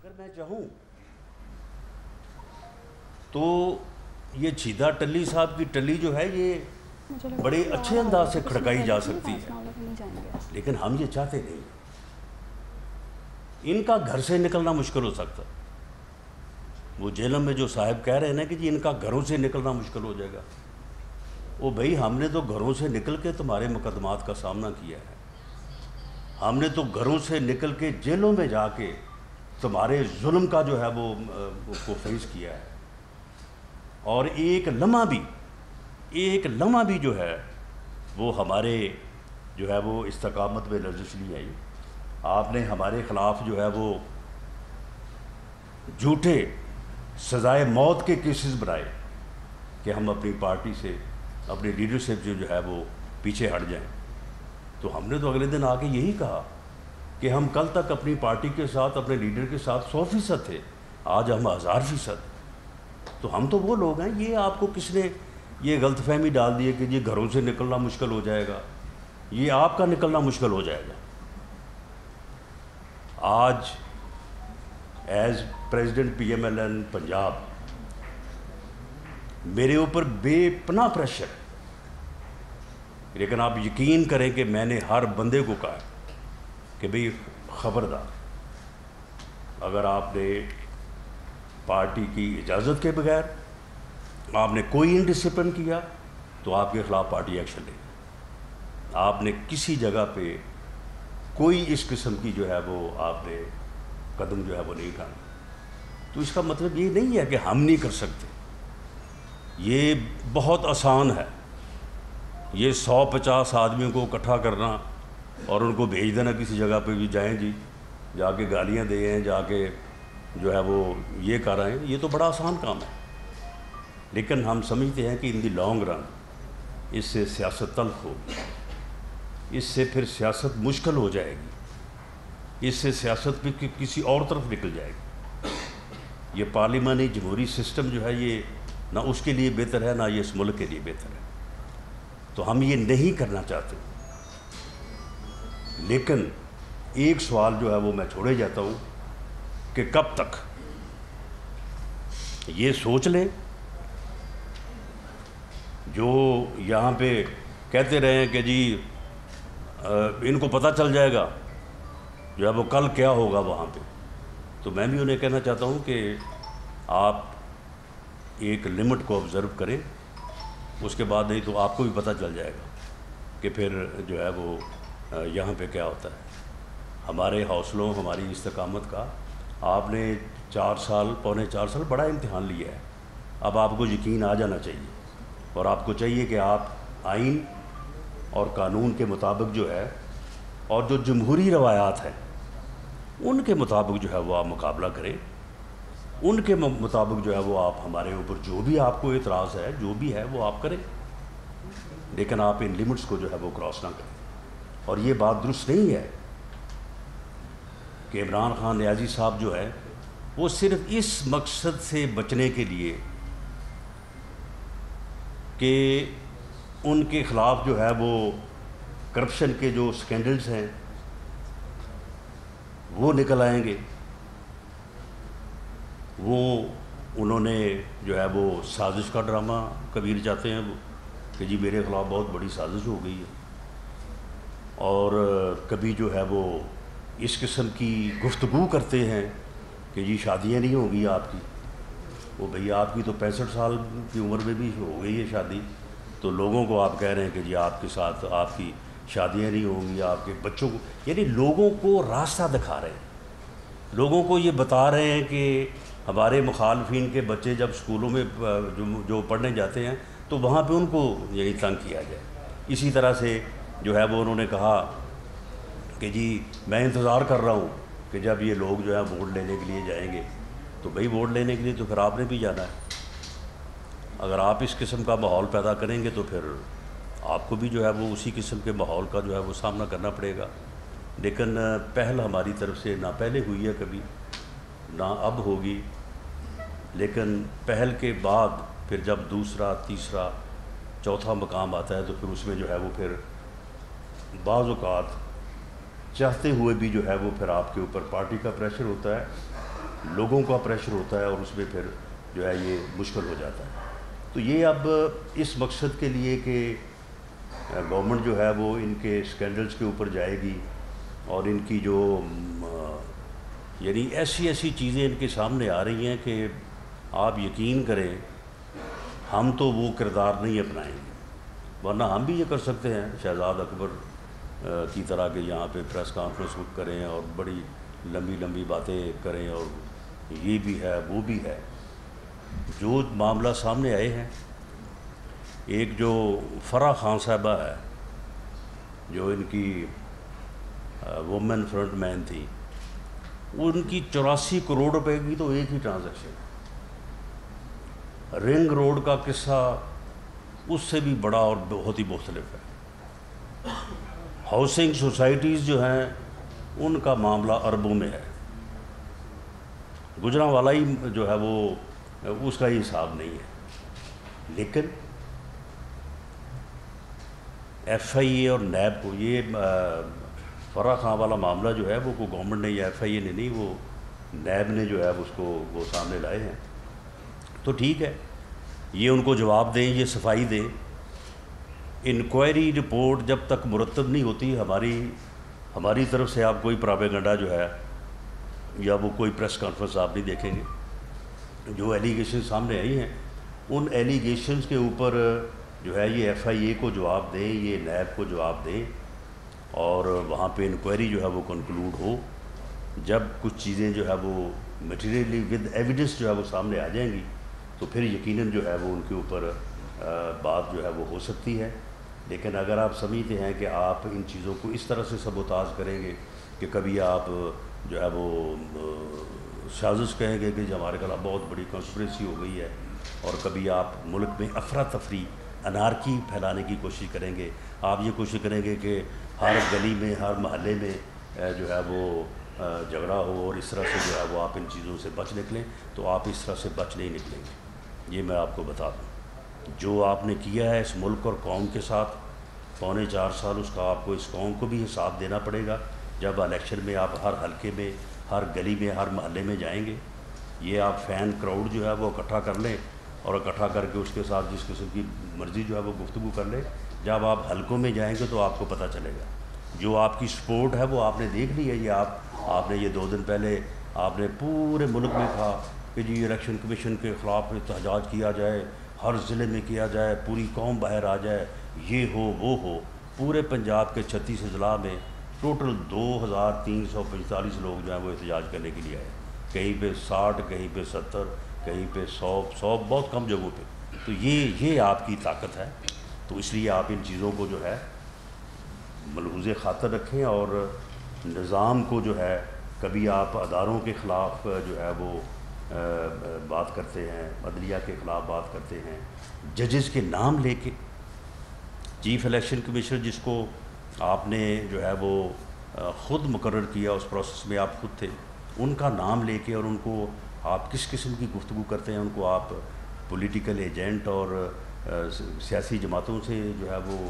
اگر میں چاہوں تو یہ چھیدہ ٹلی صاحب کی ٹلی جو ہے یہ بڑے اچھے انداز سے کھڑکائی جا سکتی ہے، لیکن ہم یہ چاہتے نہیں۔ ان کا گھر سے نکلنا مشکل ہو سکتا، وہ جیلم میں جو صاحب کہہ رہے ہیں نا کہ جی ان کا گھروں سے نکلنا مشکل ہو جائے گا، وہ بھئی ہم نے تو گھروں سے نکل کے تمہارے مقدمات کا سامنا کیا ہے، ہم نے تو گھروں سے نکل کے جیلوں میں جا کے تمہارے ظلم کا جو ہے وہ کو فیس کیا ہے، اور ایک لمحہ بھی جو ہے وہ ہمارے جو ہے وہ استقامت میں لرزش نہیں آئی۔ آپ نے ہمارے خلاف جو ہے وہ جھوٹے سزائے موت کے کیسز بنائے کہ ہم اپنی پارٹی سے، اپنی لیڈرشپ جو ہے وہ پیچھے ہٹ جائیں، تو ہم نے تو اگلے دن آ کے یہی کہا کہ ہم کل تک اپنی پارٹی کے ساتھ، اپنے لیڈر کے ساتھ 100% تھے، آج ہم 1000%۔ تو ہم تو وہ لوگ ہیں، یہ آپ کو کس نے یہ غلط فہمی ڈال دی ہے کہ یہ گھروں سے نکلنا مشکل ہو جائے گا؟ یہ آپ کا نکلنا مشکل ہو جائے گا۔ آج ایز پریزیڈنٹ PMLN پنجاب میرے اوپر بے پناہ پریشر، لیکن آپ یقین کریں کہ میں نے ہر بندے کو کہا کہ بھئی خبردار، اگر آپ نے پارٹی کی اجازت کے بغیر آپ نے کوئی انڈسپلن کیا تو آپ کے خلاف پارٹی ایکشن لے گی۔ آپ نے کسی جگہ پہ کوئی اس قسم کی جو ہے وہ آپ نے قدم جو ہے وہ نہیں اٹھانا، تو اس کا مطلب یہ نہیں ہے کہ ہم نہیں کر سکتے۔ یہ بہت آسان ہے، یہ 150 آدمیوں کو اکٹھا کرنا اور ان کو بھیج دینا کسی جگہ پہ بھی، جائیں جی جا کے گالیاں دیں، جا کے جو ہے وہ یہ کر رہے ہیں، یہ تو بڑا آسان کام ہے۔ لیکن ہم سمجھتے ہیں کہ ان دی لانگ رن اس سے سیاست تلخ ہوگی، اس سے پھر سیاست مشکل ہو جائے گی، اس سے سیاست بھی کسی اور طرف نکل جائے گی۔ یہ پارلیمانی جمہوری سسٹم جو ہے یہ نہ اس کے لیے بہتر ہے، نہ یہ اس ملک کے لیے بہتر ہے، تو ہم یہ نہیں کرنا چاہتے۔ لیکن ایک سوال جو ہے وہ میں چھوڑے جاتا ہوں کہ کب تک یہ سوچ لیں، جو یہاں پہ کہتے رہے ہیں کہ جی ان کو پتہ چل جائے گا جو ہے وہ کل کیا ہوگا وہاں پہ، تو میں بھی انہیں کہنا چاہتا ہوں کہ آپ ایک لمٹ کو آبزرو کریں، اس کے بعد نہیں تو آپ کو بھی پتہ چل جائے گا کہ پھر جو ہے وہ یہاں پہ کیا ہوتا ہے۔ ہمارے حوصلوں، ہماری استقامت کا آپ نے 4 سال، پونے 4 سال بڑا امتحان لیا ہے، اب آپ کو یقین آ جانا چاہیے، اور آپ کو چاہیے کہ آپ آئین اور قانون کے مطابق جو ہے اور جو جمہوری روایات ہیں ان کے مطابق جو ہے وہ آپ مقابلہ کریں، ان کے مطابق جو ہے وہ آپ ہمارے اوپر جو بھی آپ کو اعتراض ہے، جو بھی ہے وہ آپ کریں، لیکن آپ ان لیمٹس کو جو ہے وہ کراس نہ کریں۔ اور یہ بات درست نہیں ہے کہ عمران خان نیازی صاحب جو ہے وہ صرف اس مقصد سے بچنے کے لیے کہ ان کے خلاف جو ہے وہ کرپشن کے جو سکینڈلز ہیں وہ نکل آئیں گے، وہ انہوں نے جو ہے وہ سازش کا ڈرامہ کبیر چاہتے ہیں وہ کہ جی میرے خلاف بہت بڑی سازش ہو گئی ہے، اور کبھی جو ہے وہ اس قسم کی گفتگو کرتے ہیں کہ جی شادیاں نہیں ہوں گی آپ کی، وہ بھئی آپ کی تو 65 سال کی عمر میں بھی ہو گئی ہے شادی، تو لوگوں کو آپ کہہ رہے ہیں کہ جی آپ کے ساتھ آپ کی شادیاں نہیں ہوں گی، آپ کے بچوں کو، یعنی لوگوں کو راستہ دکھا رہے ہیں، لوگوں کو یہ بتا رہے ہیں کہ ہمارے مخالفین کے بچے جب اسکولوں میں جو پڑھنے جاتے ہیں تو وہاں پہ ان کو یہی تنگ کیا جائے۔ اسی طرح سے جو ہے وہ انہوں نے کہا کہ جی میں انتظار کر رہا ہوں کہ جب یہ لوگ جو ہے ووٹ لینے کے لیے جائیں گے، تو بھئی ووٹ لینے کے لیے تو پھر آپ نے بھی جانا ہے، اگر آپ اس قسم کا ماحول پیدا کریں گے تو پھر آپ کو بھی جو ہے وہ اسی قسم کے ماحول کا جو ہے وہ سامنا کرنا پڑے گا۔ لیکن پہل ہماری طرف سے نہ پہلے ہوئی ہے کبھی، نہ اب ہوگی، لیکن پہل کے بعد پھر جب دوسرا، تیسرا، چوتھا مقام آتا ہے تو پھر اس میں جو ہے وہ پھر بعض اوقات چاہتے ہوئے بھی جو ہے وہ پھر آپ کے اوپر پارٹی کا پریشر ہوتا ہے، لوگوں کا پریشر ہوتا ہے اور اس میں پھر جو ہے یہ مشکل ہو جاتا ہے. تو یہ اب اس مقصد کے لیے کہ گورنمنٹ جو ہے وہ ان کے اسکینڈلز کے اوپر جائے گی اور ان کی جو یعنی ایسی چیزیں ان کے سامنے آ رہی ہیں کہ آپ یقین کریں ہم تو وہ کردار نہیں اپنائیں گے. ورنہ ہم بھی یہ کر سکتے ہیں شہزاد اکبر کی طرح کہ یہاں پہ پریس کانفرنس کریں اور بڑی لمبی باتیں کریں اور یہ بھی ہے وہ بھی ہے. جو معاملہ سامنے آئے ہیں، ایک جو فرح خان صاحبہ ہے جو ان کی وومن فرنٹ مین تھی، ان کی 84 کروڑ روپے کی تو ایک ہی ٹرانزیکشن. رنگ روڈ کا قصہ اس سے بھی بڑا اور بہت ہی مختلف ہے. ہاؤسنگ سوسائٹیز جو ہیں ان کا معاملہ اربوں میں ہے. گجرانوالہ ہی جو ہے وہ اس کا ہی حساب نہیں ہے. لیکن ایف آئی اے اور نیب کو یہ فرح خان والا معاملہ جو ہے وہ گورنمنٹ نے یا ایف آئی اے نے نہیں، وہ نیب نے جو ہے اس کو وہ سامنے لائے ہیں. تو ٹھیک ہے، یہ ان کو جواب دیں، یہ صفائی دیں. انکوائری رپورٹ جب تک مرتب نہیں ہوتی ہماری طرف سے آپ کوئی پراپیگنڈا جو ہے یا وہ کوئی پریس کانفرنس آپ نہیں دیکھیں گے. جو ایلیگیشن سامنے آئی ہیں ان ایلیگیشنز کے اوپر جو ہے یہ ایف آئی اے کو جواب دیں، یہ نیب کو جواب دیں اور وہاں پہ انکوائری جو ہے وہ کنکلوڈ ہو. جب کچھ چیزیں جو ہے وہ میٹیریلی ود ایویڈنس جو ہے وہ سامنے آ جائیں گی تو پھر یقیناً جو ہے وہ ان کے اوپر بات جو ہے وہ ہو سکتی ہے. لیکن اگر آپ سمجھتے ہیں کہ آپ ان چیزوں کو اس طرح سے سبوتاژ کریں گے کہ کبھی آپ جو ہے وہ سازش کہیں گے کہ ہمارے خلاف بہت بڑی کنسپریسی ہو گئی ہے، اور کبھی آپ ملک میں افراتفری انارکی پھیلانے کی کوشش کریں گے، آپ یہ کوشش کریں گے کہ ہر گلی میں ہر محلے میں جو ہے وہ جھگڑا ہو اور اس طرح سے جو ہے وہ آپ ان چیزوں سے بچ نکلیں، تو آپ اس طرح سے بچ نہیں نکلیں گے. یہ میں آپ کو بتا دوں. جو آپ نے کیا ہے اس ملک اور قوم کے ساتھ 4.25 سال، اس کا آپ کو اس قوم کو بھی حساب دینا پڑے گا جب الیکشن میں آپ ہر حلقے میں ہر گلی میں ہر محلے میں جائیں گے. یہ آپ فین کراؤڈ جو ہے وہ اکٹھا کر لیں اور اکٹھا کر کے اس کے ساتھ جس قسم کی مرضی جو ہے وہ گفتگو کر لیں. جب آپ حلقوں میں جائیں گے تو آپ کو پتہ چلے گا. جو آپ کی سپورٹ ہے وہ آپ نے دیکھ لی ہے. یہ آپ نے یہ 2 دن پہلے آپ نے پورے ملک میں کہا کہ جی الیکشن کمیشن کے خلاف احتجاج کیا جائے، ہر ضلع میں کیا جائے، پوری قوم باہر آ جائے، یہ ہو وہ ہو. پورے پنجاب کے 36 اضلاع میں ٹوٹل 2345 لوگ جو ہیں وہ احتجاج کرنے کے لیے آئے. کہیں پہ 60، کہیں پہ 70، کہیں پہ 100 بہت کم جگہوں پہ. تو یہ آپ کی طاقت ہے. تو اس لیے آپ ان چیزوں کو جو ہے ملحوظ خاطر رکھیں اور نظام کو جو ہے کبھی آپ اداروں کے خلاف جو ہے وہ بات کرتے ہیں، عدلیہ کے خلاف بات کرتے ہیں، ججز کے نام لے کے. چیف الیکشن کمیشنر جس کو آپ نے جو ہے وہ خود مقرر کیا، اس پروسیس میں آپ خود تھے، ان کا نام لے کے اور ان کو آپ کس قسم کی گفتگو کرتے ہیں، ان کو آپ پولیٹیکل ایجنٹ اور سیاسی جماعتوں سے جو ہے وہ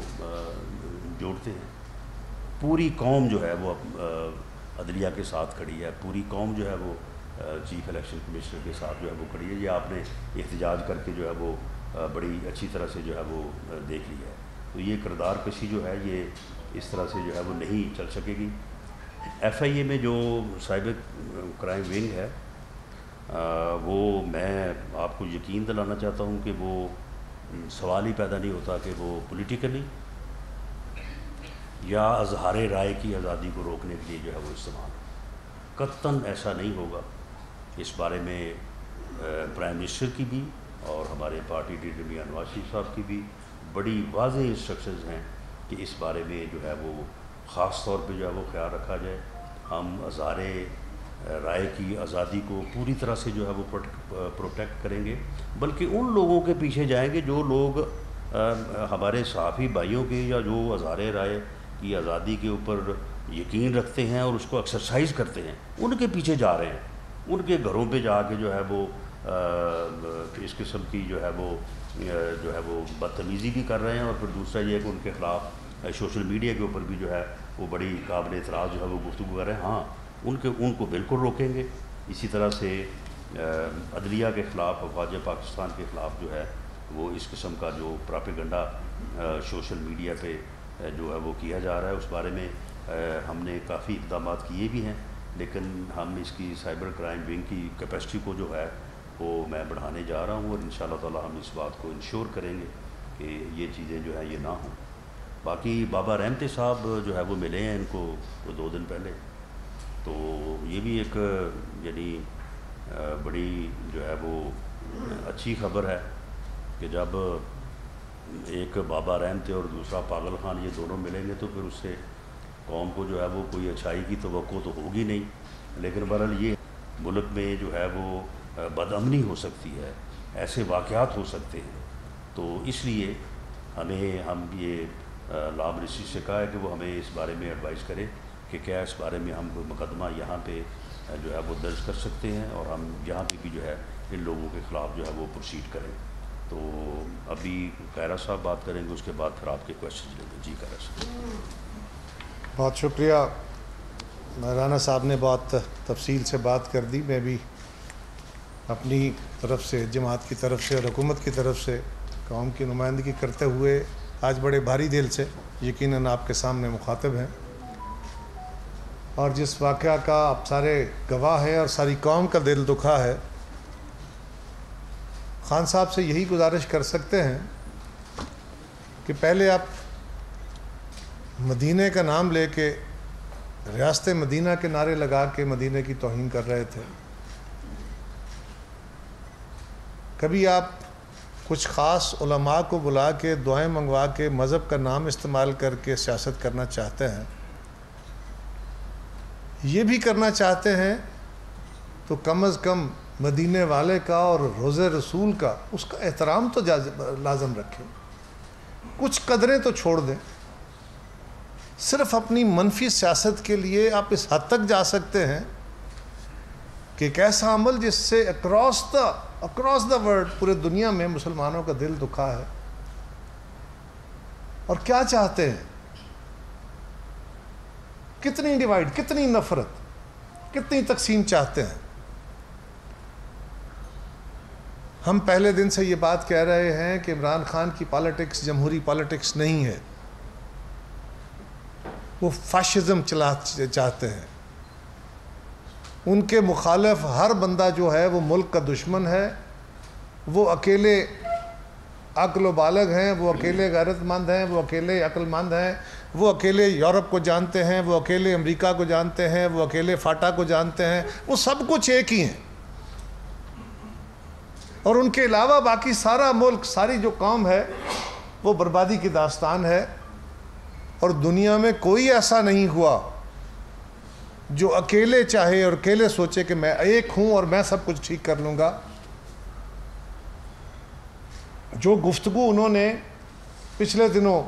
جوڑتے ہیں. پوری قوم جو ہے وہ عدلیہ کے ساتھ کھڑی ہے، پوری قوم جو ہے وہ چیف الیکشن کمیشنر کے ساتھ جو ہے وہ کھڑی ہے. یہ آپ نے احتجاج کر کے جو ہے وہ بڑی اچھی طرح سے جو ہے وہ دیکھ لیا ہے. تو یہ کردار کشی جو ہے یہ اس طرح سے جو ہے وہ نہیں چل سکے گی. ایف آئی اے میں جو سائبر کرائم ونگ ہے وہ میں آپ کو یقین دلانا چاہتا ہوں کہ وہ سوال ہی پیدا نہیں ہوتا کہ وہ پولیٹیکلی یا اظہار رائے کی آزادی کو روکنے کے لیے جو ہے وہ استعمال. قطعاً ایسا نہیں ہوگا. اس بارے میں پرائم منسٹر کی بھی اور ہمارے پارٹی لیڈر میاں نواز شریف صاحب کی بھی بڑی واضح انسٹرکشنز ہیں کہ اس بارے میں جو ہے وہ خاص طور پہ جو ہے وہ خیال رکھا جائے. ہم اظہار رائے کی آزادی کو پوری طرح سے جو ہے وہ پروٹیکٹ کریں گے، بلکہ ان لوگوں کے پیچھے جائیں گے جو لوگ ہمارے صحافی بھائیوں کے یا جو اظہار رائے کی آزادی کے اوپر یقین رکھتے ہیں اور اس کو ایکسرسائز کرتے ہیں، ان کے پیچھے جا رہے ہیں. ان کے گھروں پہ جا کے جو ہے وہ اس قسم کی جو ہے وہ بدتمیزی بھی کر رہے ہیں. اور پھر دوسرا یہ ہے کہ ان کے خلاف سوشل میڈیا کے اوپر بھی جو ہے وہ بڑی قابل اعتراض جو ہے وہ گفتگو کر رہے ہیں. ہاں ان کو بالکل روکیں گے. اسی طرح سے عدلیہ کے خلاف، افواج پاکستان کے خلاف جو ہے وہ اس قسم کا جو پراپیگنڈا سوشل میڈیا پہ جو ہے وہ کیا جا رہا ہے، اس بارے میں ہم نے کافی اقدامات کیے بھی ہیں، لیکن ہم اس کی سائبر کرائم ونگ کی کیپیسٹی کو جو ہے وہ میں بڑھانے جا رہا ہوں، اور انشاءاللہ تعالی ہم اس بات کو انشور کریں گے کہ یہ چیزیں جو ہیں یہ نہ ہوں۔ باقی بابا رحمتے صاحب جو ہے وہ ملے ہیں ان کو 2 دن پہلے، تو یہ بھی ایک یعنی بڑی جو ہے وہ اچھی خبر ہے کہ جب ایک بابا رحمتے اور دوسرا پاگل خان یہ دونوں ملیں گے تو پھر اس سے قوم کو جو ہے وہ کوئی اچھائی کی توقع تو ہوگی نہیں، لیکن بہرحال یہ ملک میں جو ہے وہ بدامنی ہو سکتی ہے، ایسے واقعات ہو سکتے ہیں، تو اس لیے ہم یہ لا منسٹری سے کہا ہے کہ وہ ہمیں اس بارے میں ایڈوائز کرے کہ کیا اس بارے میں ہم کوئی مقدمہ یہاں پہ جو ہے وہ درج کر سکتے ہیں، اور ہم یہاں پہ بھی جو ہے ان لوگوں کے خلاف جو ہے وہ پروسیڈ کریں۔ تو ابھی قاہرہ صاحب بات کریں گے، اس کے بعد پھر آپ کے کویشچن لیں گے۔ جی قاہرہ صاحب۔ بہت شکریہ، رانا صاحب نے بہت تفصیل سے بات کر دی۔ میں بھی اپنی طرف سے، جماعت کی طرف سے اور حکومت کی طرف سے قوم کی نمائندگی کرتے ہوئے آج بڑے بھاری دل سے یقیناً آپ کے سامنے مخاطب ہیں، اور جس واقعہ کا آپ سارے گواہ ہیں اور ساری قوم کا دل دکھا ہے، خان صاحب سے یہی گزارش کر سکتے ہیں کہ پہلے آپ مدینہ کا نام لے کے ریاست مدینہ کے نعرے لگا کے مدینہ کی توہین کر رہے تھے، کبھی آپ کچھ خاص علماء کو بلا کے دعائیں منگوا کے مذہب کا نام استعمال کر کے سیاست کرنا چاہتے ہیں، یہ بھی کرنا چاہتے ہیں تو کم از کم مدینے والے کا اور روضہ رسول کا اس کا احترام تو لازم رکھیں، کچھ قدریں تو چھوڑ دیں۔ صرف اپنی منفی سیاست کے لیے آپ اس حد تک جا سکتے ہیں کہ ایک ایسا عمل جس سے اکراس دا ورلڈ پورے دنیا میں مسلمانوں کا دل دکھا ہے، اور کیا چاہتے ہیں، کتنی ڈیوائیڈ، کتنی نفرت، کتنی تقسیم چاہتے ہیں۔ ہم پہلے دن سے یہ بات کہہ رہے ہیں کہ عمران خان کی پالیٹکس جمہوری پالیٹکس نہیں ہے، وہ فاشزم چاہتے ہیں، ان کے مخالف ہر بندہ جو ہے وہ ملک کا دشمن ہے، وہ اکیلے عقل و بالغ ہیں، وہ اکیلے غیرت مند ہیں، وہ اکیلے عقل مند ہیں، وہ اکیلے یورپ کو جانتے ہیں، وہ اکیلے امریکہ کو جانتے ہیں، وہ اکیلے فاٹا کو جانتے ہیں، وہ سب کچھ ایک ہی ہیں، اور ان کے علاوہ باقی سارا ملک، ساری جو قوم ہے وہ بربادی کی داستان ہے، اور دنیا میں کوئی ایسا نہیں ہوا جو اکیلے چاہے اور اکیلے سوچے کہ میں ایک ہوں اور میں سب کچھ ٹھیک کر لوں گا۔ جو گفتگو انہوں نے پچھلے دنوں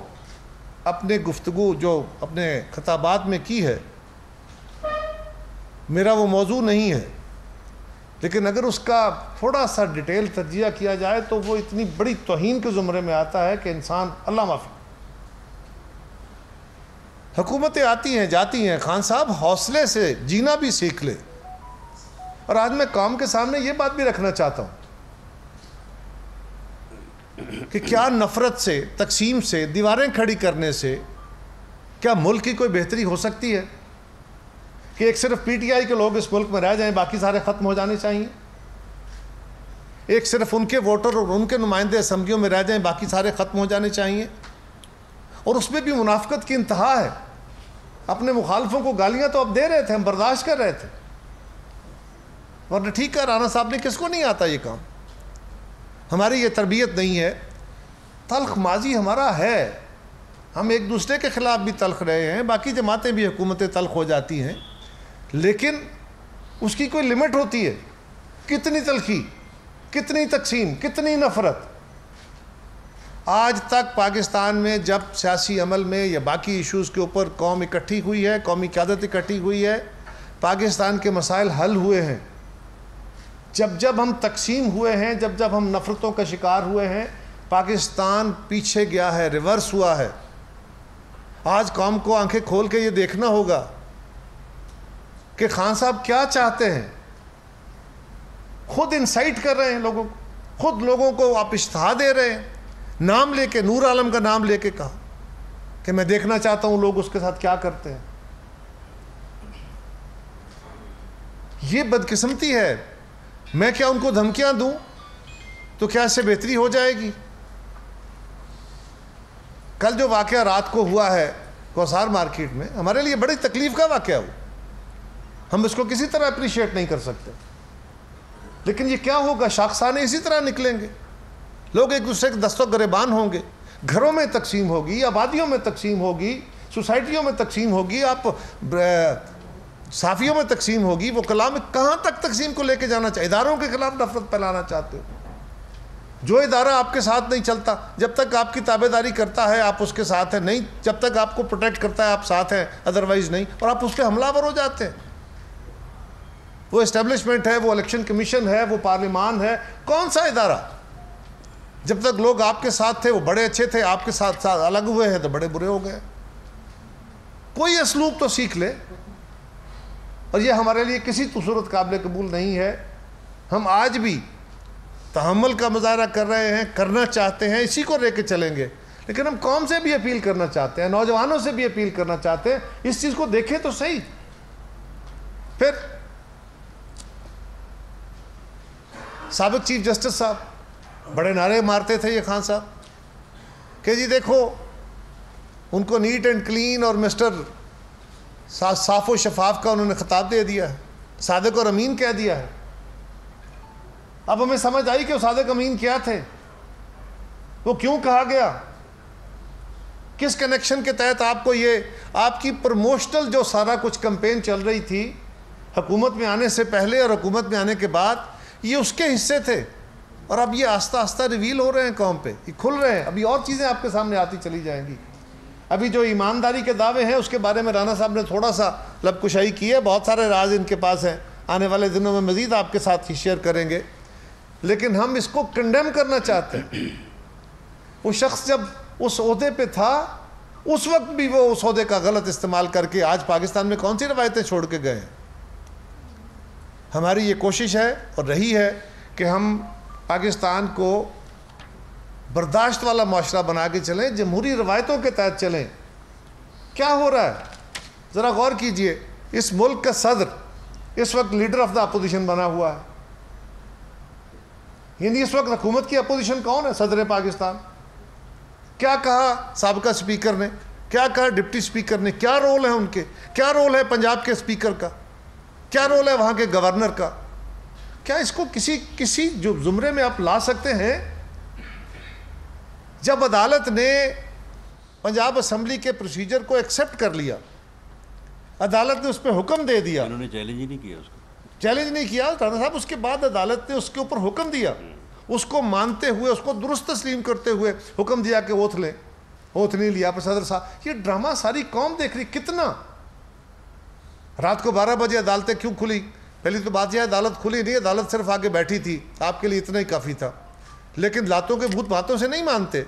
اپنے اپنے خطابات میں کی ہے، میرا وہ موضوع نہیں ہے، لیکن اگر اس کا تھوڑا سا ڈیٹیل تجزیہ کیا جائے تو وہ اتنی بڑی توہین کے زمرے میں آتا ہے کہ انسان اللہ معافی۔ حکومتیں آتی ہیں جاتی ہیں، خان صاحب حوصلے سے جینا بھی سیکھ لے، اور آج میں قوم کے سامنے یہ بات بھی رکھنا چاہتا ہوں کہ کیا نفرت سے، تقسیم سے، دیواریں کھڑی کرنے سے کیا ملک کی کوئی بہتری ہو سکتی ہے کہ ایک صرف پی ٹی آئی کے لوگ اس ملک میں رہ جائیں، باقی سارے ختم ہو جانے چاہیے؟ ایک صرف ان کے ووٹر اور ان کے نمائندے اسمبلیوں میں رہ جائیں، باقی سارے ختم ہو جانے چاہیے؟ اور اس میں بھی منافقت کی انتہا ہے، اپنے مخالفوں کو گالیاں تو اب دے رہے تھے، ہم برداشت کر رہے تھے، ورنہ ٹھیک ہے رانا صاحب نے، کس کو نہیں آتا یہ کام؟ ہماری یہ تربیت نہیں ہے، تلخ ماضی ہمارا ہے، ہم ایک دوسرے کے خلاف بھی تلخ رہے ہیں، باقی جماعتیں بھی حکومتیں تلخ ہو جاتی ہیں، لیکن اس کی کوئی لمٹ ہوتی ہے۔ کتنی تلخی، کتنی تقسیم، کتنی نفرت۔ آج تک پاکستان میں جب سیاسی عمل میں یا باقی ایشوز کے اوپر قوم اکٹھی ہوئی ہے، قومی قیادت اکٹھی ہوئی ہے، پاکستان کے مسائل حل ہوئے ہیں، جب ہم تقسیم ہوئے ہیں، جب ہم نفرتوں کا شکار ہوئے ہیں، پاکستان پیچھے گیا ہے، ریورس ہوا ہے۔ آج قوم کو آنکھیں کھول کے یہ دیکھنا ہوگا کہ خان صاحب کیا چاہتے ہیں، خود انسائٹ کر رہے ہیں لوگوں کو, خود لوگوں کو آپ اشتہا دے رہے ہیں, نام لے کے, نور عالم کا نام لے کے کہا کہ میں دیکھنا چاہتا ہوں لوگ اس کے ساتھ کیا کرتے ہیں. یہ بدقسمتی ہے. میں کیا ان کو دھمکیاں دوں تو کیا اس سے بہتری ہو جائے گی؟ کل جو واقعہ رات کو ہوا ہے کوثر مارکیٹ میں, ہمارے لیے بڑی تکلیف کا واقعہ ہوا. ہم اس کو کسی طرح اپریشیٹ نہیں کر سکتے, لیکن یہ کیا ہوگا؟ شاخسانے اسی طرح نکلیں گے, لوگ ایک دوسرے کے دست و گریبان ہوں گے, گھروں میں تقسیم ہوگی, آبادیوں میں تقسیم ہوگی, سوسائٹیوں میں تقسیم ہوگی, آپ صحافیوں میں تقسیم ہوگی. وہ کلام کہاں تک تقسیم کو لے کے جانا چاہتے؟ اداروں کے خلاف نفرت پھیلانا چاہتے ہو. جو ادارہ آپ کے ساتھ نہیں چلتا, جب تک آپ کی تابع داری کرتا ہے آپ اس کے ساتھ ہیں, نہیں جب تک آپ کو پروٹیکٹ کرتا ہے آپ ساتھ ہیں, ادروائز نہیں, اور آپ اس پہ حملہ آور ہو جاتے ہیں. وہ اسٹیبلشمنٹ ہے, وہ الیکشن کمیشن ہے, وہ پارلیمان ہے, کون سا ادارہ؟ جب تک لوگ آپ کے ساتھ تھے وہ بڑے اچھے تھے, آپ کے ساتھ الگ ہوئے ہیں تو بڑے برے ہو گئے. کوئی اسلوب تو سیکھ لے. اور یہ ہمارے لیے کسی صورت قابل قبول نہیں ہے. ہم آج بھی تحمل کا مظاہرہ کر رہے ہیں, کرنا چاہتے ہیں, اسی کو لے کے چلیں گے. لیکن ہم قوم سے بھی اپیل کرنا چاہتے ہیں, نوجوانوں سے بھی اپیل کرنا چاہتے ہیں, اس چیز کو دیکھیں تو صحیح. پھر سابق چیف جسٹس صاحب بڑے نعرے مارتے تھے, یہ خان صاحب, کہ جی دیکھو ان کو نیٹ اینڈ کلین اور مسٹر صاف و شفاف کا انہوں نے خطاب دے دیا ہے, صادق اور امین کہہ دیا ہے. اب ہمیں سمجھ آئی کہ وہ صادق امین کیا تھے, وہ کیوں کہا گیا, کس کنیکشن کے تحت آپ کو یہ آپ کی پروموشنل جو سارا کچھ کمپین چل رہی تھی حکومت میں آنے سے پہلے اور حکومت میں آنے کے بعد, یہ اس کے حصے تھے. اور اب یہ آہستہ آہستہ ریویل ہو رہے ہیں قوم پہ, یہ کھل رہے ہیں. ابھی اور چیزیں آپ کے سامنے آتی چلی جائیں گی. ابھی جو ایمانداری کے دعوے ہیں اس کے بارے میں رانا صاحب نے تھوڑا سا لب کشائی کی ہے, بہت سارے راز ان کے پاس ہیں, آنے والے دنوں میں مزید آپ کے ساتھ ہی شیئر کریں گے. لیکن ہم اس کو کنڈیم کرنا چاہتے ہیں. وہ شخص جب اس عہدے پہ تھا اس وقت بھی وہ اس عہدے کا غلط استعمال کر کے آج پاکستان میں کون سی روایتیں چھوڑ کے گئے ہیں. ہماری یہ کوشش ہے اور رہی ہے کہ ہم پاکستان کو برداشت والا معاشرہ بنا کے چلیں, جمہوری روایتوں کے تحت چلیں. کیا ہو رہا ہے ذرا غور کیجئے. اس ملک کا صدر اس وقت لیڈر آف دا اپوزیشن بنا ہوا ہے. یعنی اس وقت حکومت کی اپوزیشن کون ہے؟ صدر پاکستان. کیا کہا سابقہ سپیکر نے, کیا کہا ڈپٹی سپیکر نے, کیا رول ہے ان کے, کیا رول ہے پنجاب کے سپیکر کا, کیا رول ہے وہاں کے گورنر کا. کیا اس کو کسی جو زمرے میں آپ لا سکتے ہیں؟ جب عدالت نے پنجاب اسمبلی کے پروسیجر کو ایکسیپٹ کر لیا, عدالت نے اس پہ حکم دے دیا, انہوں نے چیلنج ہی نہیں کیا اس کو, چیلنج نہیں کیا رانا صاحب. اس کے بعد عدالت نے اس کے اوپر حکم دیا, اس کو مانتے ہوئے, اس کو درست تسلیم کرتے ہوئے حکم دیا کہ اوتھ لیں. اوتھ نہیں لیا. پر صدر صاحب یہ ڈرامہ ساری قوم دیکھ رہی. کتنا رات کو 12 بجے عدالتیں کیوں کھلی؟ پہلی تو بات یہ عدالت کھلی نہیں, عدالت صرف آگے بیٹھی تھی, آپ کے لیے اتنا ہی کافی تھا. لیکن لاتوں کے بھوت باتوں سے نہیں مانتے.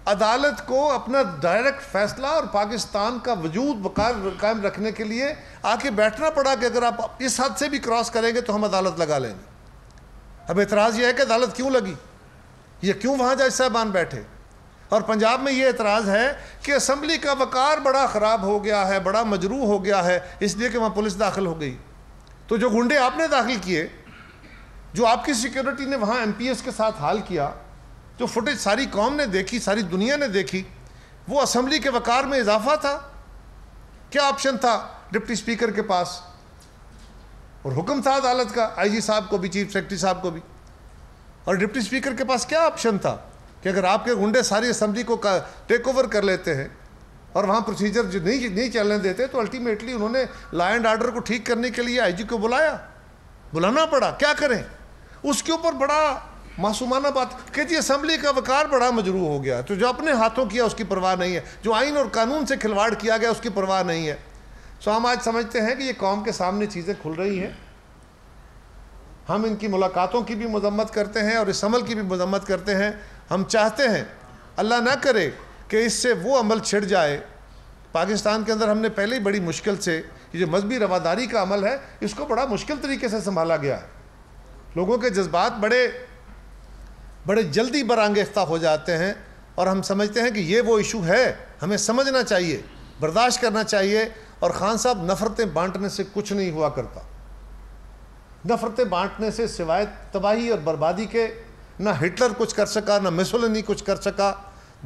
عدالت کو اپنا ڈائریکٹ فیصلہ اور پاکستان کا وجود قائم رکھنے کے لیے آ کے بیٹھنا پڑا کہ اگر آپ اس حد سے بھی کراس کریں گے تو ہم عدالت لگا لیں گے. اب اعتراض یہ ہے کہ عدالت کیوں لگی, یہ کیوں وہاں جج صاحبان بیٹھے. اور پنجاب میں یہ اعتراض ہے کہ اسمبلی کا وقار بڑا خراب ہو گیا ہے, بڑا مجروح ہو گیا ہے, اس لیے کہ وہاں پولیس داخل ہو گئی. تو جو گنڈے آپ نے داخل کیے, جو آپ کی سیکیورٹی نے وہاں ایم پی ایس کے ساتھ حال کیا, جو فوٹیج ساری قوم نے دیکھی, ساری دنیا نے دیکھی, وہ اسمبلی کے وقار میں اضافہ تھا. کیا آپشن تھا ڈپٹی اسپیکر کے پاس؟ اور حکم تھا عدالت کا, آئی جی صاحب کو بھی, چیف سیکرٹری صاحب کو بھی. اور ڈپٹی اسپیکر کے پاس کیا آپشن تھا کہ اگر آپ کے گنڈے ساری اسمبلی کو ٹیک اوور کر لیتے ہیں اور وہاں پروسیجر جو نہیں چلنے دیتے, تو الٹیمیٹلی انہوں نے لا اینڈ آرڈر کو ٹھیک کرنے کے لیے آئی جی کو بلانا پڑا. کیا کریں؟ اس کے اوپر بڑا معصومانہ بات کہ جی اسمبلی کا وقار بڑا مجروح ہو گیا. تو جو اپنے ہاتھوں کیا اس کی پرواہ نہیں ہے, جو آئین اور قانون سے کھلواڑ کیا گیا اس کی پرواہ نہیں ہے. سو ہم آج سمجھتے ہیں کہ یہ قوم کے سامنے چیزیں کھل رہی ہیں. ہم ان کی ملاقاتوں کی بھی مذمت کرتے ہیں اور اس عمل کی بھی مذمت کرتے ہیں. ہم چاہتے ہیں اللہ نہ کرے کہ اس سے وہ عمل چھڑ جائے. پاکستان کے اندر ہم نے پہلے ہی بڑی مشکل سے یہ جو مذہبی رواداری کا عمل ہے اس کو بڑا مشکل طریقے سے سنبھالا گیا ہے. لوگوں کے جذبات بڑے جلدی برانگیختہ ہو جاتے ہیں اور ہم سمجھتے ہیں کہ یہ وہ ایشو ہے، ہمیں سمجھنا چاہیے، برداشت کرنا چاہیے. اور خان صاحب نفرتیں بانٹنے سے کچھ نہیں ہوا کرتا. نفرتیں بانٹنے سے سوائے تباہی اور بربادی کے نہ ہٹلر کچھ کر سکا، نہ مسولینی کچھ کر سکا.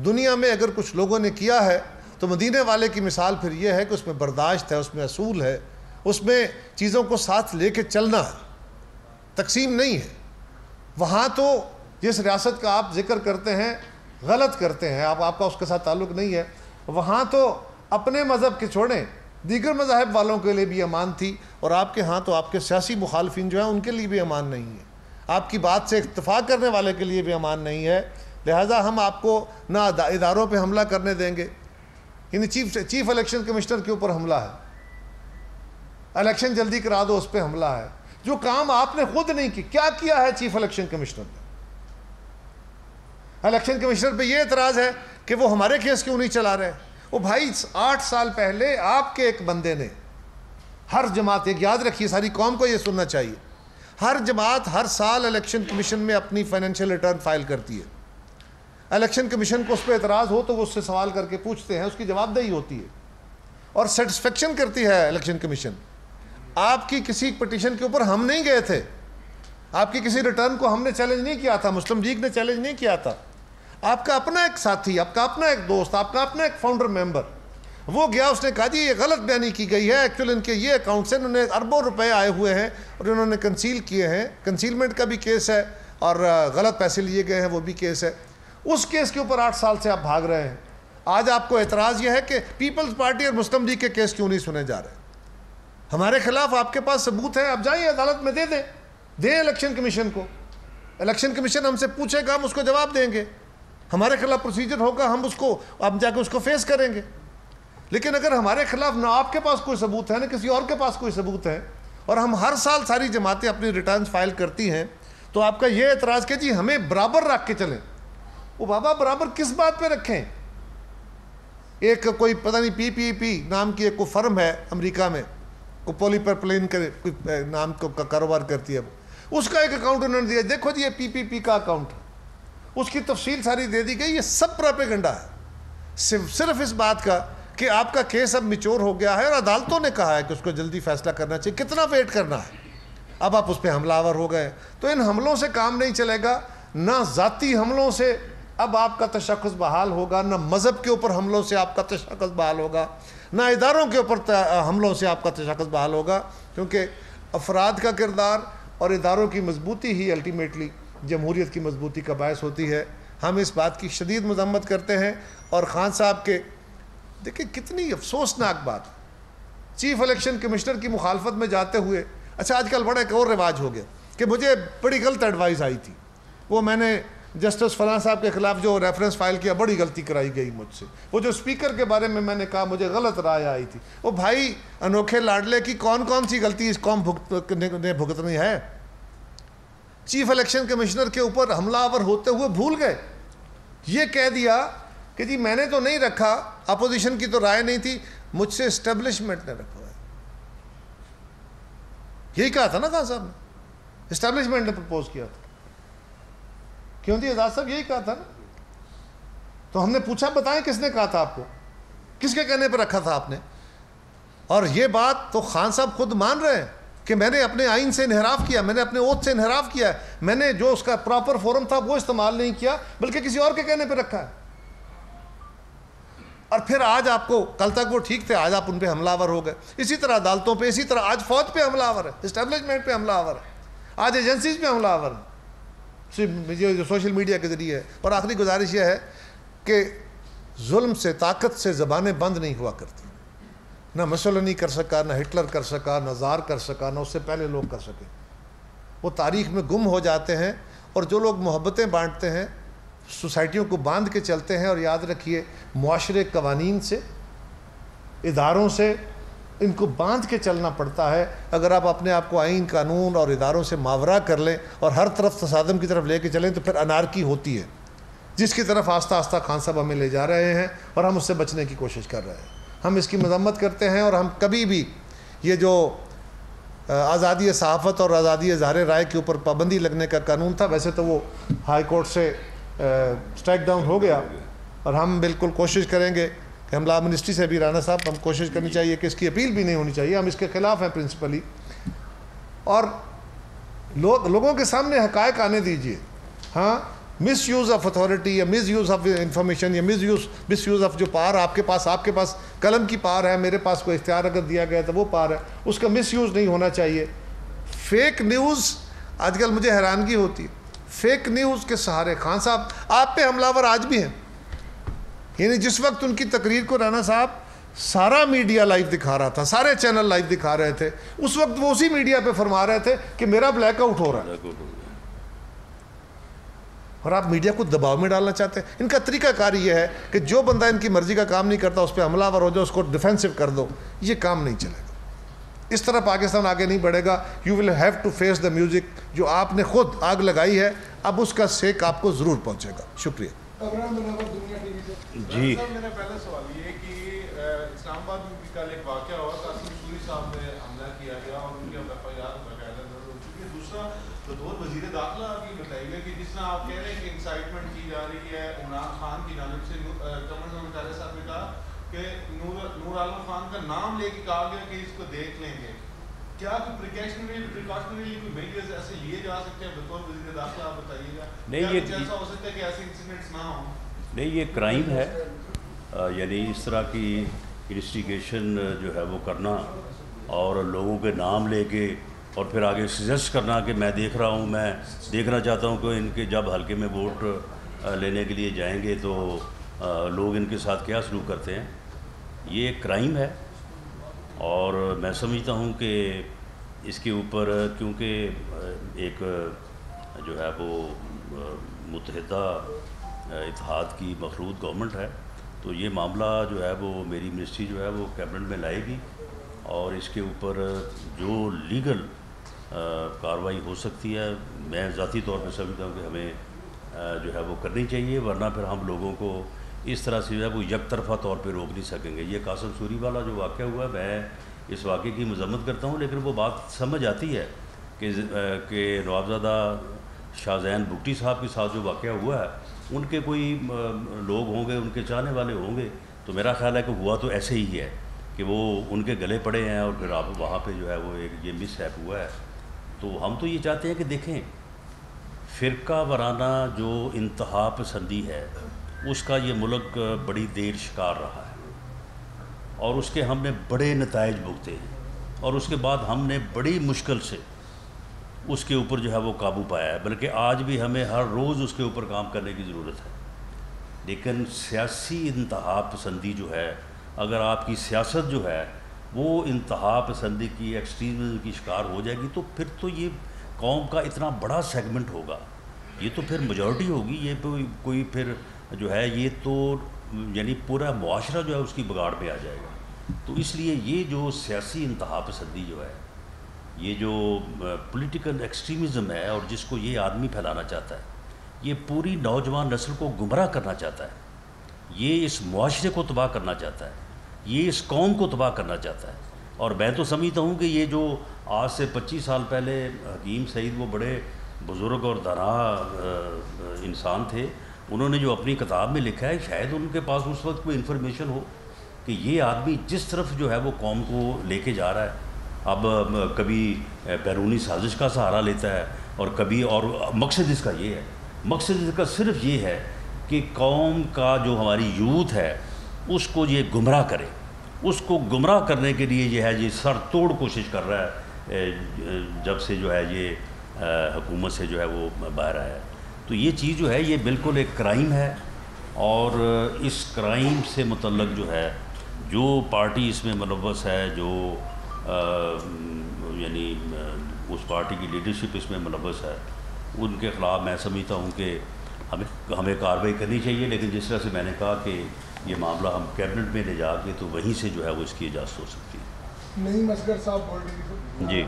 دنیا میں اگر کچھ لوگوں نے کیا ہے تو مدینے والے کی مثال پھر یہ ہے کہ اس میں برداشت ہے، اس میں اصول ہے، اس میں چیزوں کو ساتھ لے کے چلنا ہے، تقسیم نہیں ہے. وہاں تو جس ریاست کا آپ ذکر کرتے ہیں غلط کرتے ہیں، آپ کا اس کے ساتھ تعلق نہیں ہے. وہاں تو اپنے مذہب کے چھوڑیں، دیگر مذاہب والوں کے لیے بھی امان تھی، اور آپ کے ہاں تو آپ کے سیاسی مخالفین جو ہیں ان کے لیے بھی امان نہیں ہے، آپ کی بات سے اتفاق کرنے والے کے لیے بھی امان نہیں ہے. لہٰذا ہم آپ کو نہ اداروں پہ حملہ کرنے دیں گے. یعنی چیف الیکشن کمشنر کے اوپر حملہ ہے، الیکشن جلدی کرا دو اس پہ حملہ ہے. جو کام آپ نے خود نہیں کی. کیا کیا ہے چیف الیکشن کمشنر نے؟ الیکشن کمشنر پہ یہ اعتراض ہے کہ وہ ہمارے کیس کیوں نہیں چلا رہے. وہ بھائی 8 سال پہلے آپ کے ایک بندے نے، ہر جماعت، ایک یاد رکھیے ساری قوم کو یہ سننا چاہیے، ہر جماعت ہر سال الیکشن کمیشن میں اپنی فائنینشیل ریٹرن فائل کرتی ہے. الیکشن کمیشن کو اس پہ اعتراض ہو تو وہ اس سے سوال کر کے پوچھتے ہیں، اس کی جواب دہی ہوتی ہے اور سیٹسفیکشن کرتی ہے الیکشن کمیشن. آپ کی کسی پٹیشن کے اوپر ہم نہیں گئے تھے، آپ کی کسی ریٹرن کو ہم نے چیلنج نہیں کیا تھا، مسلم لیگ نے چیلنج نہیں کیا تھا. آپ کا اپنا ایک ساتھی، آپ کا اپنا ایک دوست، آپ کا اپنا ایک فاؤنڈر ممبر، وہ گیا، اس نے کہا جی یہ غلط بیانی کی گئی ہے، ایکچولی ان کے یہ اکاؤنٹ سے انہوں نے اربوں روپے آئے ہوئے ہیں اور انہوں نے کنسیل کیے ہیں. کنسیلمنٹ کا بھی کیس ہے اور غلط پیسے لیے گئے ہیں وہ بھی کیس ہے. اس کیس کے اوپر 8 سال سے آپ بھاگ رہے ہیں. آج آپ کو اعتراض یہ ہے کہ پیپلز پارٹی اور مسلم لیگ کے کیس کیوں نہیں سنے جا رہے. ہمارے خلاف آپ کے پاس ثبوت ہے، آپ جائیں عدالت میں دیں الیکشن کمیشن کو. الیکشن کمیشن ہم سے پوچھے گا، ہم اس کو جواب دیں گے. ہمارے خلاف پروسیجر ہوگا، ہم جا کے اس کو فیس کریں گے. لیکن اگر ہمارے خلاف نہ آپ کے پاس کوئی ثبوت ہے نہ کسی اور کے پاس کوئی ثبوت ہے، اور ہم ہر سال ساری جماعتیں اپنی ریٹرنز فائل کرتی ہیں، تو آپ کا یہ اعتراض کہ جی ہمیں برابر رکھ کے چلیں. وہ بابا برابر کس بات پہ رکھیں؟ ایک کوئی پتہ نہیں PPP نام کی ایک کوئی فرم ہے امریکہ میں، کوئی پولی پر پلین کے نام کا کاروبار کرتی ہے، اس کا ایک اکاؤنٹ انہوں نے دیا، دیکھو جی یہ PPP کا اکاؤنٹ ہے، اس کی تفصیل ساری دے دی گئی. یہ سب پروپیگنڈا ہے صرف اس بات کا کہ آپ کا کیس اب میچور ہو گیا ہے اور عدالتوں نے کہا ہے کہ اس کو جلدی فیصلہ کرنا چاہیے. کتنا ویٹ کرنا ہے؟ اب آپ اس پہ حملہ آور ہو گئے. تو ان حملوں سے کام نہیں چلے گا، نہ ذاتی حملوں سے اب آپ کا تشخص بحال ہوگا، نہ مذہب کے اوپر حملوں سے آپ کا تشخص بحال ہوگا، نہ اداروں کے اوپر حملوں سے آپ کا تشخص بحال ہوگا. کیونکہ افراد کا کردار اور اداروں کی مضبوطی ہی الٹیمیٹلی جمہوریت کی مضبوطی کا باعث ہوتی ہے. ہم اس بات کی شدید مذمت کرتے ہیں. اور خان صاحب کے دیکھیں کتنی افسوسناک بات، چیف الیکشن کمشنر کی مخالفت میں جاتے ہوئے. اچھا آج کل بڑا ایک اور رواج ہو گیا کہ مجھے بڑی غلط ایڈوائز آئی تھی، وہ میں نے جسٹس فلاں صاحب کے خلاف جو ریفرنس فائل کیا، بڑی غلطی کرائی گئی مجھ سے. وہ جو اسپیکر کے بارے میں نے کہا مجھے غلط رائے آئی تھی. وہ بھائی انوکھے لاڈلے کی کون سی غلطی اس قوم نے بھگتنی ہے؟ چیف الیکشن کمشنر کے اوپر حملہ آور ہوتے ہوئے بھول گئے، یہ کہہ دیا کہ جی میں نے تو نہیں رکھا، اپوزیشن کی تو رائے نہیں تھی، مجھ سے اسٹیبلشمنٹ نے رکھا ہے. یہی کہا تھا نا خان صاحب نے، اسٹیبلشمنٹ نے پرپوز کیا تھا. کیوں تھی اعزاز صاحب؟ یہی کہا تھا نا. تو ہم نے پوچھا بتائیں کس نے کہا تھا آپ کو، کس کے کہنے پہ رکھا تھا آپ نے؟ اور یہ بات تو خان صاحب خود مان رہے ہیں کہ میں نے اپنے آئین سے انحراف کیا، میں نے اپنے اوتھ سے انحراف کیا، میں نے جو اس کا پراپر فورم تھا وہ استعمال نہیں کیا بلکہ کسی اور کے کہنے پہ رکھا ہے. اور پھر آج آپ کو، کل تک وہ ٹھیک تھے، آج آپ ان پہ حملہ آور ہو گئے. اسی طرح عدالتوں پہ، اسی طرح آج فوج پہ حملہ آور ہے، اسٹیبلشمنٹ پہ حملہ آور ہے، آج ایجنسیز پہ حملہ آور ہے جو سوشل میڈیا کے ذریعے ہے. اور آخری گزارش یہ ہے کہ ظلم سے، طاقت سے زبانیں بند نہیں ہوا کرتی. نہ مسولینی کر سکا، نہ ہٹلر کر سکا، نہ زار کر سکا، نہ اس سے پہلے لوگ کر سکے. وہ تاریخ میں گم ہو جاتے ہیں. اور جو لوگ محبتیں بانٹتے ہیں، سوسائٹیوں کو باندھ کے چلتے ہیں، اور یاد رکھیے معاشرے قوانین سے، اداروں سے ان کو باندھ کے چلنا پڑتا ہے. اگر آپ اپنے آپ کو آئین، قانون اور اداروں سے ماورا کر لیں اور ہر طرف تصادم کی طرف لے کے چلیں تو پھر انارکی ہوتی ہے، جس کی طرف آہستہ آہستہ خان صاحب ہمیں لے جا رہے ہیں اور ہم اس سے بچنے کی کوشش کر رہے ہیں. ہم اس کی مذمت کرتے ہیں اور ہم کبھی بھی یہ جو آزادی صحافت اور آزادی اظہار رائے کے اوپر پابندی لگنے کا قانون تھا. ویسے تو وہ ہائی کورٹ سے اسٹرائک ڈاؤن ہو گیا, اور ہم بالکل کوشش کریں گے کہ ہم لا منسٹری سے بھی, رانا صاحب, ہم کوشش کرنی چاہیے کہ اس کی اپیل بھی نہیں ہونی چاہیے, ہم اس کے خلاف ہیں پرنسپلی, اور لوگوں کے سامنے حقائق آنے دیجیے. ہاں, مس یوز آف اتھارٹی یا مس یوز آف انفارمیشن یا مس یوز آف جو پار آپ کے پاس قلم کی پار ہے, میرے پاس کوئی اختیار اگر دیا گیا تو وہ پار ہے, اس کا مس یوز نہیں ہونا چاہیے. فیک نیوز, آج کل مجھے حیرانگی ہوتی ہے, فیک نیوز کے سہارے خان صاحب آپ پہ حملہ ور آج بھی ہیں. یعنی جس وقت ان کی تقریر کو رانا صاحب سارا میڈیا لائیو دکھا رہا تھا, سارے چینل لائیو دکھا رہے تھے, اس وقت وہ اسی میڈیا پہ فرما رہے تھے کہ میرا بلیک آؤٹ ہو رہا ہے, اور آپ میڈیا کو دباؤ میں ڈالنا چاہتے ہیں. ان کا طریقہ کار یہ ہے کہ جو بندہ ان کی مرضی کا کام نہیں کرتا اس پہ حملہ ور ہو جائے, اس کو ڈیفینسو کر دو. یہ کام نہیں چلے گا, اس طرح پاکستان آگے نہیں بڑھے گا. You will have to face the music. جو آپ نے خود آگ لگائی ہے, اب اس کا سیک آپ کو ضرور پہنچے گا. شکریہ. جی, میرا پہلا سوال یہ ہے کہ اسلام آباد میں بھی کل ایک واقعہ ہوا, قاسم سوری صاحب نے حملہ کیا گیا اور ان کی FIR باقاعدہ درج ہو چکی ہے. دوسرا بطور وزیر داخلہ آپ یہ بتائیے کہ جس طرح آپ کہہ رہے ہیں کہ انسائٹمنٹ کی جا رہی ہے عمران خان کی جانب سے, قمر زمان صاحب نے کہا کہ نور عالم خان کا نام لے کے کہا گیا کہ اس کو دیکھ لیں گے. کیا کوئی پریکاشنری کوئی میجرز ایسے لیے جا سکتے ہیں بطور وزیر داخلہ؟ آپ بتائیے گا. نہیں, یہ ایسا ہو سکتا ہے کہ ایسے انسیڈنٹس نہ ہوں؟ نہیں, یہ کرائم ہے. یعنی اس طرح کی انویسٹیگیشن جو ہے وہ کرنا اور لوگوں کے نام لے کے اور پھر آگے سجیسٹ کرنا کہ میں دیکھ رہا ہوں, میں دیکھنا چاہتا ہوں کہ ان کے جب حلقے میں ووٹ لینے کے لیے جائیں گے تو لوگ ان کے ساتھ کیا سلوک کرتے ہیں, یہ ایک کرائم ہے. اور میں سمجھتا ہوں کہ اس کے اوپر کیونکہ ایک جو ہے وہ متحدہ اتحاد کی مخلوط گورنمنٹ ہے, تو یہ معاملہ جو ہے وہ میری منسٹری جو ہے وہ کیبنٹ میں لائے گی, اور اس کے اوپر جو لیگل کارروائی ہو سکتی ہے میں ذاتی طور پہ سمجھتا ہوں کہ ہمیں جو ہے وہ کرنی چاہیے, ورنہ پھر ہم لوگوں کو اس طرح سے جو ہے وہ یک طرفہ طور پہ روک نہیں سکیں گے. یہ قاسم سوری والا جو واقعہ ہوا ہے, میں اس واقعے کی مذمت کرتا ہوں, لیکن وہ بات سمجھ آتی ہے کہ نوابزادہ شاہ زین بھٹی صاحب کے ساتھ جو واقعہ ہوا ہے, ان کے کوئی لوگ ہوں گے, ان کے چاہنے والے ہوں گے, تو میرا خیال ہے کہ ہوا تو ایسے ہی ہے کہ وہ ان کے گلے پڑے ہیں اور پھر آپ وہاں پہ جو ہے وہ ایک یہ مس ہیپ ہوا ہے. تو ہم تو یہ چاہتے ہیں کہ دیکھیں, فرقہ وارانہ جو انتہا پسندی ہے اس کا یہ ملک بڑی دیر شکار رہا ہے, اور اس کے ہم نے بڑے نتائج بھگتے ہیں, اور اس کے بعد ہم نے بڑی مشکل سے اس کے اوپر جو ہے وہ قابو پایا ہے, بلکہ آج بھی ہمیں ہر روز اس کے اوپر کام کرنے کی ضرورت ہے. لیکن سیاسی انتہا پسندی جو ہے, اگر آپ کی سیاست جو ہے وہ انتہا پسندی کی ایکسٹریمزم کی شکار ہو جائے گی, تو پھر تو یہ قوم کا اتنا بڑا سیگمنٹ ہوگا, یہ تو پھر میجورٹی ہوگی, یہ کوئی پھر جو ہے یہ تو یعنی پورا معاشرہ جو ہے اس کی بگاڑ پہ آ جائے گا. تو اس لیے یہ جو سیاسی انتہا پسندی جو ہے, یہ جو پولیٹیکل ایکسٹریمزم ہے, اور جس کو یہ آدمی پھیلانا چاہتا ہے, یہ پوری نوجوان نسل کو گمراہ کرنا چاہتا ہے, یہ اس معاشرے کو تباہ کرنا چاہتا ہے, یہ اس قوم کو تباہ کرنا چاہتا ہے. اور میں تو سمجھتا ہوں کہ یہ جو آج سے 25 سال پہلے حکیم سعید وہ بڑے بزرگ اور دانا انسان تھے, انہوں نے جو اپنی کتاب میں لکھا ہے, شاید ان کے پاس اس وقت کوئی انفارمیشن ہو کہ یہ آدمی جس طرف جو ہے وہ قوم کو لے کے جا رہا ہے, اب کبھی بیرونی سازش کا سہارا لیتا ہے, اور کبھی, اور مقصد اس کا یہ ہے, مقصد اس کا صرف یہ ہے کہ قوم کا جو ہماری یوتھ ہے اس کو یہ گمراہ کرے, اس کو گمراہ کرنے کے لیے یہ ہے یہ سر توڑ کوشش کر رہا ہے جب سے جو ہے یہ حکومت سے جو ہے وہ باہر آیا ہے. تو یہ چیز جو ہے یہ بالکل ایک کرائم ہے, اور اس کرائم سے متعلق جو ہے جو پارٹی اس میں ملوث ہے, جو یعنی اس پارٹی کی لیڈرشپ اس میں ملوث ہے, ان کے خلاف میں سمجھتا ہوں کہ ہمیں کارروائی کرنی چاہیے. لیکن جس طرح سے میں نے کہا کہ یہ معاملہ ہم کیبنٹ میں لے جا کے تو وہیں سے جو ہے وہ اس کی اجازت ہو سکتی ہے. نہیں اصغر صاحب بول رہے ہیں. جی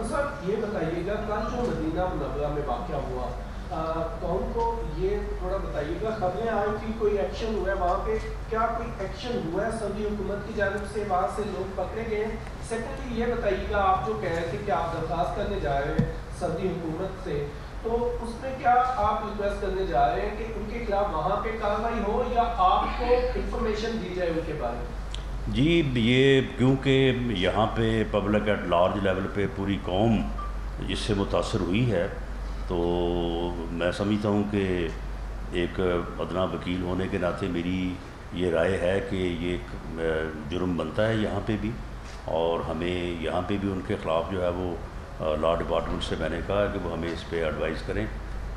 صاحب یہ بتائیے گا, کل جو مدینہ منورہ میں واقعہ ہوا قوم کو یہ تھوڑا بتائیے گا، خبریں آئی تھی کوئی ایکشن ہوا ہے وہاں پہ، کیا کوئی ایکشن ہوا ہے سعودی حکومت کی جانب سے، وہاں سے لوگ پکڑے گئے ہیں؟ سیکنڈلی یہ بتائیے گا، آپ جو کہہ رہے تھے کہ آپ درخواست کرنے جا رہے ہیں سعودی حکومت سے، تو اس میں کیا آپ ریکویسٹ کرنے جا رہے ہیں کہ ان کے خلاف وہاں پہ کارروائی ہو یا آپ کو انفارمیشن دی جائے ان کے بارے میں؟ جی یہ کیونکہ یہاں پہ پبلک ایٹ لارج لیول پہ پوری قوم اس سے متاثر ہوئی ہے، تو میں سمجھتا ہوں کہ ایک ادنا وکیل ہونے کے ناطے میری یہ رائے ہے کہ یہ ایک جرم بنتا ہے یہاں پہ بھی، اور ہمیں یہاں پہ بھی ان کے خلاف جو ہے وہ لا ڈپارٹمنٹ سے میں نے کہا کہ وہ ہمیں اس پہ ایڈوائز کریں،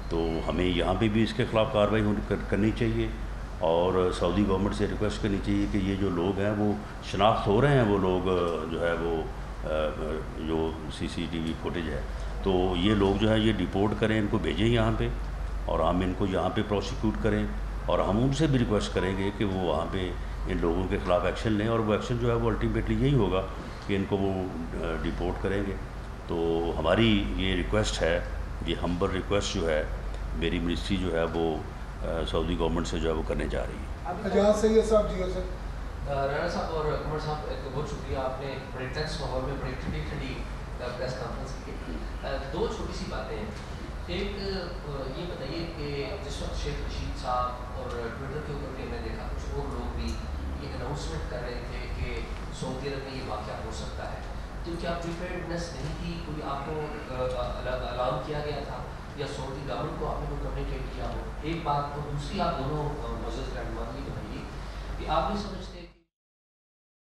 تو ہمیں یہاں پہ بھی اس کے خلاف کارروائی کرنی چاہیے، اور سعودی گورنمنٹ سے ریکویسٹ کرنی چاہیے کہ یہ جو لوگ ہیں وہ شناخت ہو رہے ہیں، وہ لوگ جو ہے وہ جو CCTV فوٹیج ہے، تو یہ لوگ جو ہے یہ ڈپورٹ کریں، ان کو بھیجیں یہاں پہ، اور ہم ان کو یہاں پہ پروسیکیوٹ کریں، اور ہم ان سے بھی ریکویسٹ کریں گے کہ وہ وہاں پہ ان لوگوں کے خلاف ایکشن لیں، اور وہ ایکشن جو ہے وہ الٹیمیٹلی یہی ہوگا کہ ان کو وہ ڈپورٹ کریں گے۔ تو ہماری یہ ریکویسٹ ہے، یہ ہمبل ریکویسٹ جو ہے میری منسٹری جو ہے وہ سعودی گورنمنٹ سے جو ہے وہ کرنے جا رہی ہے۔ جہاں سید صاحب جی سر رانا صاحب اور عمر صاحب، بہت شکریہ، آپ نے بڑے ٹینس ماحول میں بڑی ٹھنڈی ٹھنڈی پریس کانفرنس کی۔ دو چھوٹی سی باتیں ہیں، ایک یہ بتائیے کہ جس وقت شیخ رشید صاحب اور ٹویٹر کے اوپر بھی میں دیکھا کچھ اور لوگ بھی یہ اناؤنسمنٹ کر رہے تھے کہ سعودی عرب میں یہ واقعہ ہو سکتا ہے، تو کیا پریپیئرڈنیس نہیں تھی؟ کوئی آپ کو اعلان کیا گیا تھا یا سعودی گورنمنٹ کو آپ نے کوئی کمیونیکیٹ کیا ہو؟ ایک بات، اور دوسری آپ دونوں معزز رہنما یہ بتائیے کہ آپ نہیں سمجھتے